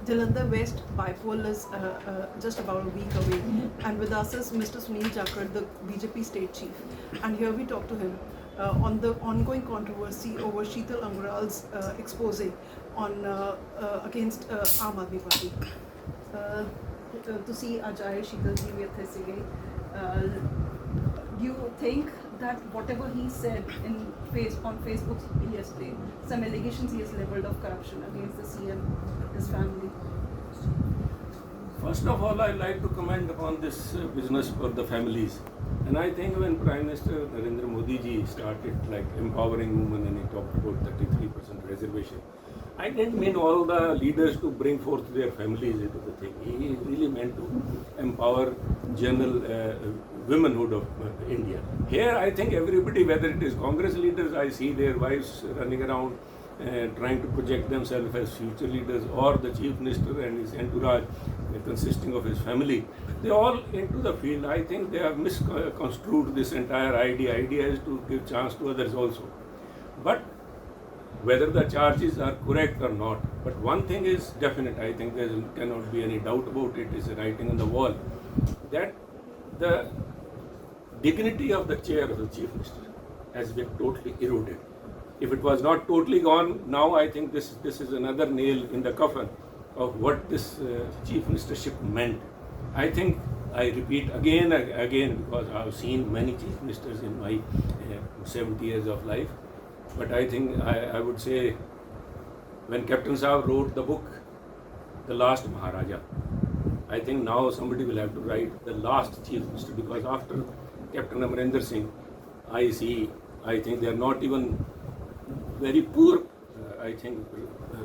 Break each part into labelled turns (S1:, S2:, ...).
S1: Jalandhar West Bipole is just about a week away, and with us is Mr. Sunil Jakhar, the BJP state chief. And here we talk to him on the ongoing controversy over Sheetal Angral's expose on against Aam Aadmi Party. ਤੁਸੀਂ ਅੱਜ ਆਏ ਸ਼ੀਤਲ ਜੀ ਵੀ ਇੱਥੇ ਸੀਗੇ do you think that whatever he said on Facebook yesterday, some allegations he has leveled of corruption against the CM, his family?
S2: First of all, I like to comment upon this business for the families. And I think when Prime Minister Narendra Modi ji started like empowering women and he talked about 33% reservation, I didn't mean all the leaders to bring forth their families into the thing. He really meant to empower general womenhood of India. Here I think everybody, whether it is Congress leaders, I see their wives running around trying to project themselves as future leaders, or the Chief Minister and his entourage consisting of his family, they all into the field. I think they have misconstrued this entire idea. Idea is to give chance to others also. But whether the charges are correct or not, but one thing is definite, I think there cannot be any doubt about it, is writing on the wall, that the dignity of the chair of the Chief Minister has been totally eroded. If it was not totally gone, now I think this is another nail in the coffin of what this Chief Ministership meant. I think, I repeat again, because I've seen many Chief Ministers in my 70 years of life, but I think I would say, when Captain Saab wrote the book, The Last Maharaja, I think now somebody will have to write The Last Chief Minister, because after Captain Amarinder Singh, I think they are not even very poor, I think,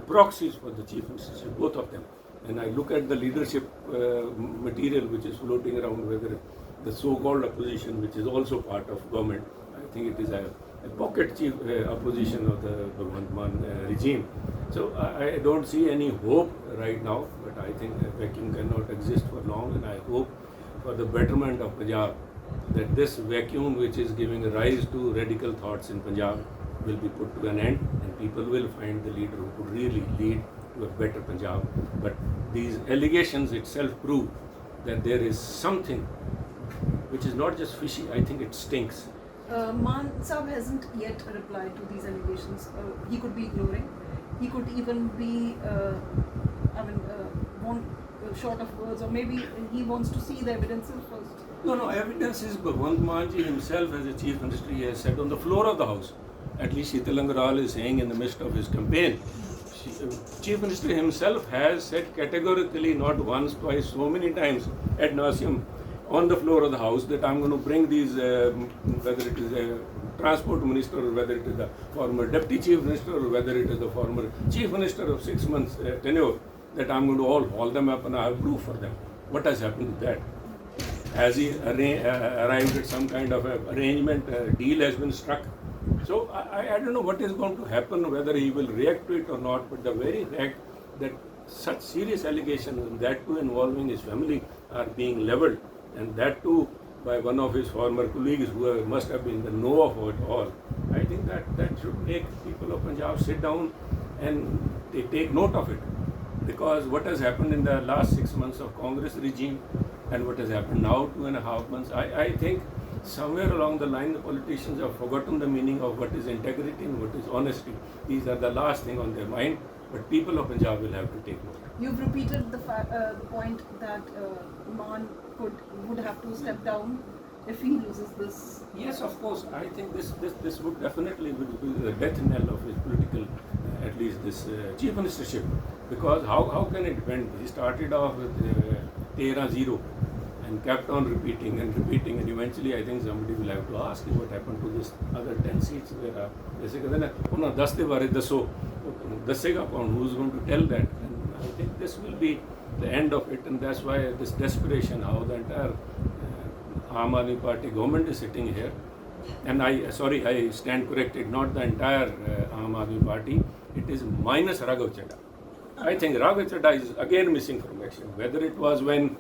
S2: proxies for the Chief Ministership, both of them. And I look at the leadership material which is floating around, whether the so-called opposition, which is also part of government, I think it is a pocket chief opposition of the Bhagwant Mann regime. So I don't see any hope right now, but I think a vacuum cannot exist for long, and I hope for the betterment of Punjab that this vacuum, which is giving rise to radical thoughts in Punjab, will be put to an end, and people will find the leader who could really lead to a better Punjab. But these allegations itself prove that there is something which is not just fishy, I think it stinks.
S1: Mann Saab hasn't yet replied to these allegations. He could be ignoring. He could even be, short of words, or maybe he wants to see the evidences first.
S2: No, evidence is Bhagwant Mann ji himself as a Chief Minister, he has said on the floor of the House. At least Sheetal Angral is saying in the midst of his campaign. Chief Minister himself has said categorically, not once, twice, so many times ad nauseum on the floor of the House, that I'm going to bring these, whether it is a Transport Minister, or whether it is the former Deputy Chief Minister, or whether it is the former Chief Minister of 6 months tenure, that I'm going to all haul them up and I have proof for them. What has happened to that? Has he arrived at some kind of arrangement, a deal has been struck? So I don't know what is going to happen, whether he will react to it or not, but the very fact that such serious allegations, and that too involving his family, are being levelled, and that too by one of his former colleagues who must have been in the know of it all, I think that should make people of Punjab sit down and they take note of it. Because what has happened in the last 6 months of Congress regime and what has happened now 2.5 months, I think somewhere along the line the politicians have forgotten the meaning of what is integrity and what is honesty. These are the last thing on their mind, but people of Punjab will have to take note.
S1: You've repeated the point that Mann would have to step down if he loses this.
S2: Yes, of course. I think this would definitely be the death knell of his political, at least this chief ministership. Because how can it depend? He started off with 13-0 and kept on repeating, and eventually I think somebody will have to ask him what happened to this other 10 seats where जैसे कहते हैं ना उन्हें 10 के बारे दसो दसेगा कौन, who is going to tell that? And I think this will be the end of it, and that's why this desperation, how the entire Aam Aadmi Party government is sitting here. And I stand corrected, not the entire Aam Aadmi Party, it is minus Raghav Chadha. I think Raghav Chadha is again missing from action. Whether it was when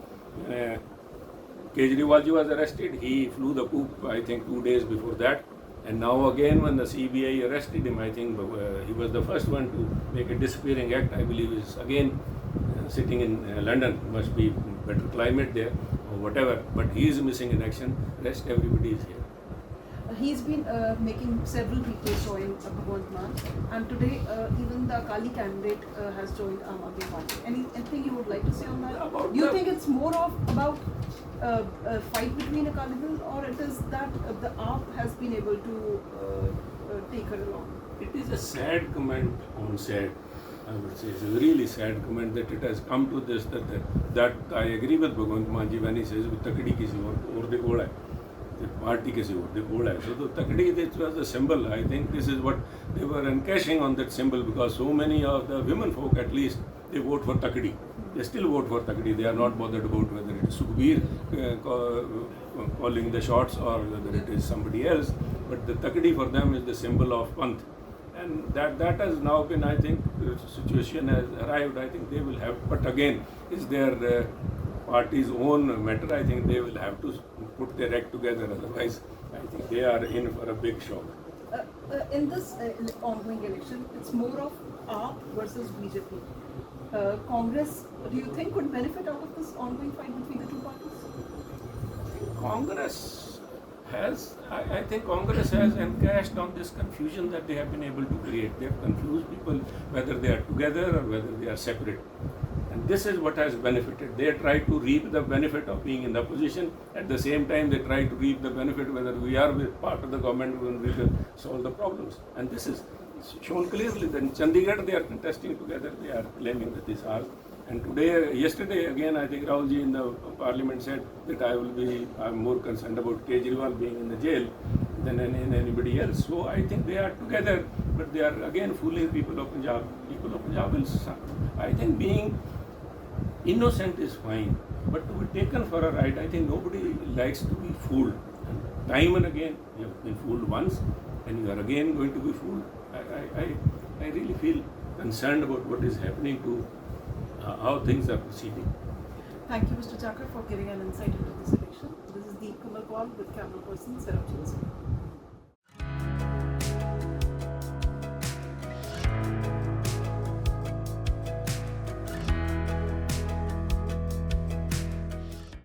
S2: Kejriwal ji was arrested, he flew the coop, I think 2 days before that. And now again, when the CBI arrested him, I think he was the first one to make a disappearing act. I believe is again sitting in London. Must be better climate there or whatever. But he is missing in action. Rest everybody is here.
S1: He's been making several people join Bhagwant Mann, and today even the Akali candidate has joined Aam Aadmi Party. Anything you would like to say on that?
S2: About
S1: Do you
S2: the-
S1: think it's more of about a fight between Akali Dal, or it is that the AAP has been able to take her along?
S2: It is a sad comment on sad. I would say it's a really sad comment that it has come to this that I agree with Bhagwant Mann ji when he says takdi kisi aur de kol hai, the party kisi aur de kol hai. So the takdi this was a symbol. I think this is what they were encashing on that symbol, because so many of the women folk at least they vote for takdi. They still vote for takdi. They are not bothered about whether it is Sukhbir calling the shots or whether it is somebody else. But the takdi for them is the symbol of Panth. And that has now been, I think, the situation has arrived. I think they will have, but again, is their party's own matter. I think they will have to put their act together. Otherwise, I think they are in for a big shock.
S1: In this ongoing election, it's more of AAP versus BJP. Congress, do you think could benefit out of this ongoing fight between the two parties?
S2: Congress has, I think Congress has encashed on this confusion that they have been able to create. They have confused people whether they are together or whether they are separate. And this is what has benefited. They try to reap the benefit of being in the opposition. At the same time, they try to reap the benefit whether we are with part of the government when we will solve the problems. And this is shown clearly that in Chandigarh they are contesting together. They are claiming that this are. And today, yesterday again, I think Rahulji in the parliament said that I'm more concerned about Kejriwal being in the jail than anybody else. So I think they are together, but they are again fooling people of Punjab. People of Punjab will, I think being innocent is fine, but to be taken for a ride, I think nobody likes to be fooled. And time and again, you have been fooled once, and you are again going to be fooled. I really feel concerned about what is happening to how things are proceeding.
S1: Thank you, Mr. Chakra, for giving an insight into this election. This is Deep Kamal Paul with camera person Sarab Johnson.